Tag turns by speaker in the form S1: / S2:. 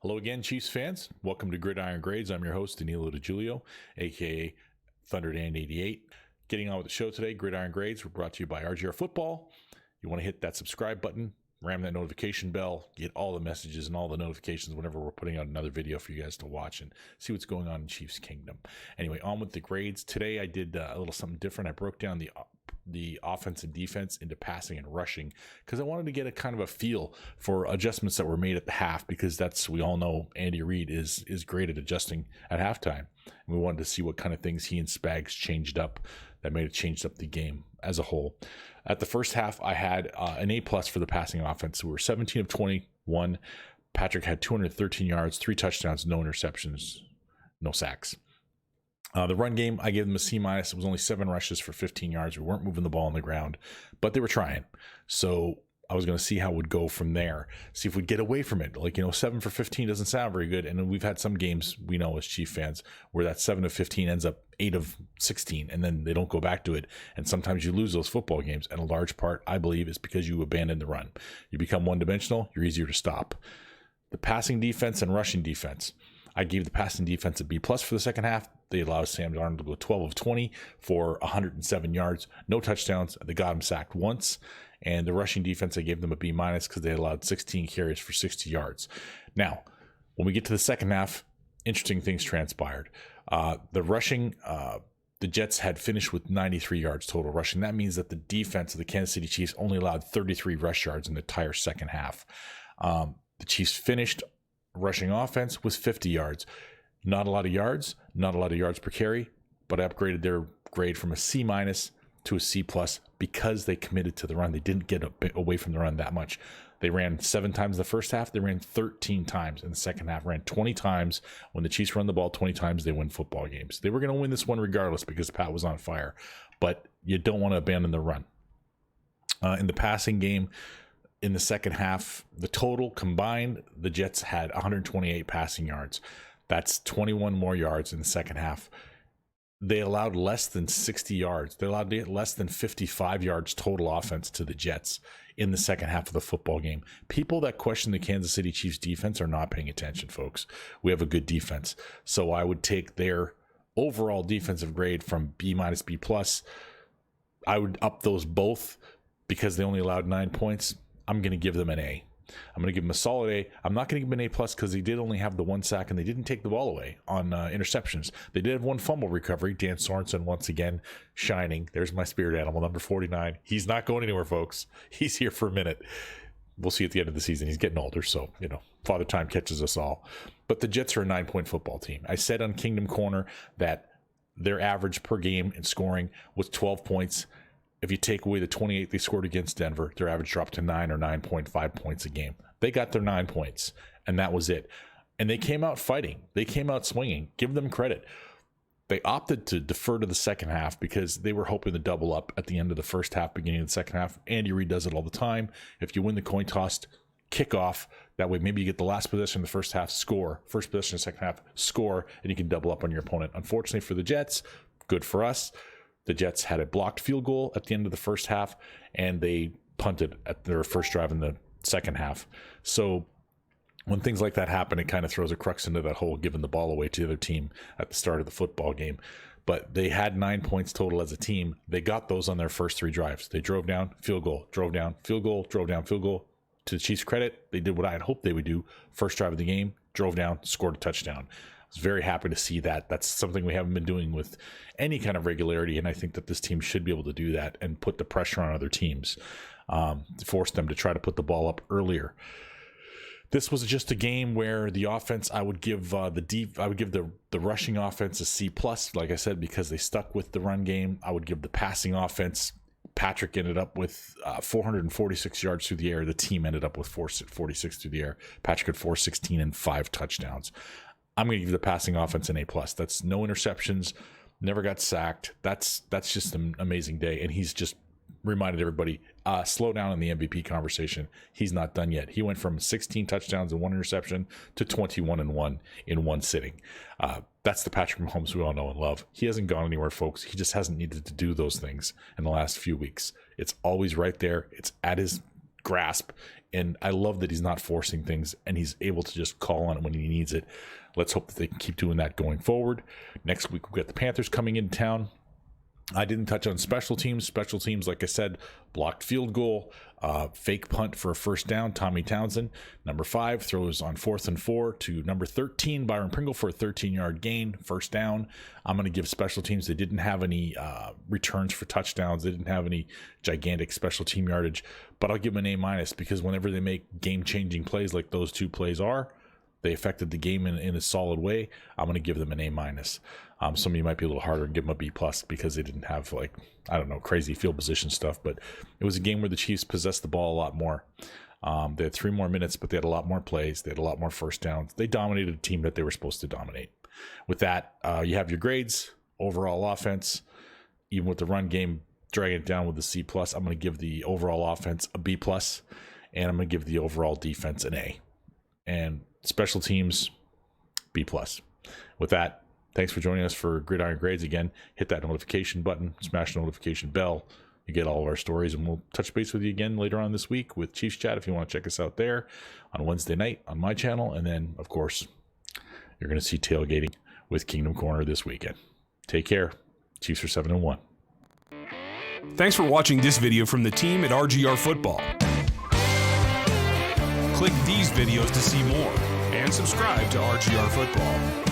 S1: Hello again, Chiefs fans. Welcome to Gridiron Grades. I'm your host, Danilo DiGiulio, aka ThunderDan88. Getting on with the show today, Gridiron Grades were brought to you by RGR Football. You want to hit that subscribe button, ram that notification bell, get all the messages and all the notifications whenever we're putting out another video for you guys to watch and see what's going on in Chiefs Kingdom. Anyway, on with the grades. Today I did a little something different. I broke down the offense and defense into passing and rushing because I wanted to get a kind of a feel for adjustments that were made at the half, because we all know Andy Reid is great at adjusting at halftime. And we wanted to see what kind of things he and Spags changed up that may have changed up the game as a whole. At the first half, I had an A+ for the passing offense. We were 17 of 21. Patrick had 213 yards, 3 touchdowns, no interceptions, no sacks. The run game, I gave them a C-. It was only 7 rushes for 15 yards. We weren't moving the ball on the ground, but they were trying. So I was going to see how it would go from there, see if we'd get away from it. 7 for 15 doesn't sound very good. And we've had some games, we know as Chief fans, where that 7 of 15 ends up 8 of 16, and then they don't go back to it. And sometimes you lose those football games. And a large part, I believe, is because you abandon the run. You become one-dimensional, you're easier to stop. The passing defense and rushing defense, I gave the passing defense a B+ for the second half. They allowed Sam Darnold to go 12 of 20 for 107 yards, no touchdowns. They got him sacked once. And the rushing defense, I gave them a B- because they allowed 16 carries for 60 yards. Now, when we get to the second half, interesting things transpired. The rushing, the Jets had finished with 93 yards total rushing. That means that the defense of the Kansas City Chiefs only allowed 33 rush yards in the entire second half. The Chiefs finished rushing offense was 50 yards. Not a lot of yards per carry, but I upgraded their grade from a C- to a C+ because they committed to the run. They didn't get away from the run that much. They ran 7 times in the first half. They ran 13 times in the second half. Ran 20 times. When the Chiefs run the ball 20 times, they win football games. They were going to win this one regardless because Pat was on fire. But you don't want to abandon the run. In the passing game, in the second half, the total combined, the Jets had 128 passing yards. That's 21 more yards in the second half. They allowed less than 60 yards. They allowed less than 55 yards total offense to the Jets in the second half of the football game. People that question the Kansas City Chiefs defense are not paying attention, folks. We have a good defense. So I would take their overall defensive grade from B-, B+. I would up those both because they only allowed 9 points. I'm going to give them an A. I'm going to give them a solid A. I'm not going to give them an A+ because they did only have the 1 sack and they didn't take the ball away on interceptions. They did have 1 fumble recovery. Dan Sorensen once again shining. There's my spirit animal, number 49. He's not going anywhere, folks. He's here for a minute. We'll see at the end of the season. He's getting older, so, Father Time catches us all. But the Jets are a 9-point football team. I said on Kingdom Corner that their average per game in scoring was 12 points. If you take away the 28 they scored against Denver, their average dropped to 9 or 9.5 points a game. They got their 9 points, and that was it. And they came out fighting. They came out swinging. Give them credit. They opted to defer to the second half because they were hoping to double up at the end of the first half, beginning of the second half. Andy Reid does it all the time. If you win the coin toss, kick off. That way, maybe you get the last possession in the first half, score. First possession in the second half, score, and you can double up on your opponent. Unfortunately for the Jets, good for us, the Jets had a blocked field goal at the end of the first half, and they punted at their first drive in the second half. So when things like that happen, it kind of throws a crux into that hole, giving the ball away to the other team at the start of the football game. But they had 9 points total as a team. They got those on their first 3 drives. They drove down, field goal, drove down, field goal, drove down, field goal. To the Chiefs' credit, they did what I had hoped they would do. First drive of the game, drove down, scored a touchdown. I was very happy to see that. That's something we haven't been doing with any kind of regularity, and I think that this team should be able to do that and put the pressure on other teams, force them to try to put the ball up earlier. This was just a game where the offense, I would give the rushing offense a C+, like I said, because they stuck with the run game. I would give the passing offense, Patrick ended up with 446 yards through the air. The team ended up with 446 through the air. Patrick had 416 and 5 touchdowns. I'm going to give the passing offense an A+. That's no interceptions, never got sacked. That's just an amazing day. And he's just reminded everybody, slow down in the MVP conversation. He's not done yet. He went from 16 touchdowns and 1 interception to 21 and 1 in one sitting. That's the Patrick Mahomes we all know and love. He hasn't gone anywhere, folks. He just hasn't needed to do those things in the last few weeks. It's always right there. It's at his grasp. And I love that he's not forcing things and he's able to just call on it when he needs it. Let's hope that they can keep doing that going forward. Next week, we've got the Panthers coming into town. I didn't touch on special teams. Special teams, like I said, blocked field goal, fake punt for a first down, Tommy Townsend. Number 5 throws on 4th and 4 to number 13, Byron Pringle, for a 13-yard gain, first down. I'm going to give special teams. They didn't have any returns for touchdowns. They didn't have any gigantic special team yardage, but I'll give them an A- because whenever they make game-changing plays like those 2 plays are, they affected the game in a solid way. I'm going to give them an A-. Some of you might be a little harder and give them a B+ because they didn't have, like, I don't know, crazy field position stuff. But it was a game where the Chiefs possessed the ball a lot more. They had 3 more minutes, but they had a lot more plays. They had a lot more first downs. They dominated a team that they were supposed to dominate. With that, you have your grades. Overall offense, even with the run game, dragging it down with the C+. I'm going to give the overall offense a B+, and I'm going to give the overall defense an A. And special teams, B+. With that, thanks for joining us for Gridiron Grades. Again, hit that notification button, smash the notification bell. You get all of our stories, and we'll touch base with you again later on this week with Chiefs Chat if you want to check us out there on Wednesday night on my channel. And then, of course, you're going to see tailgating with Kingdom Corner this weekend. Take care. Chiefs are 7-1.
S2: Thanks for watching this video from the team at RGR Football. Click these videos to see more and subscribe to RGR Football.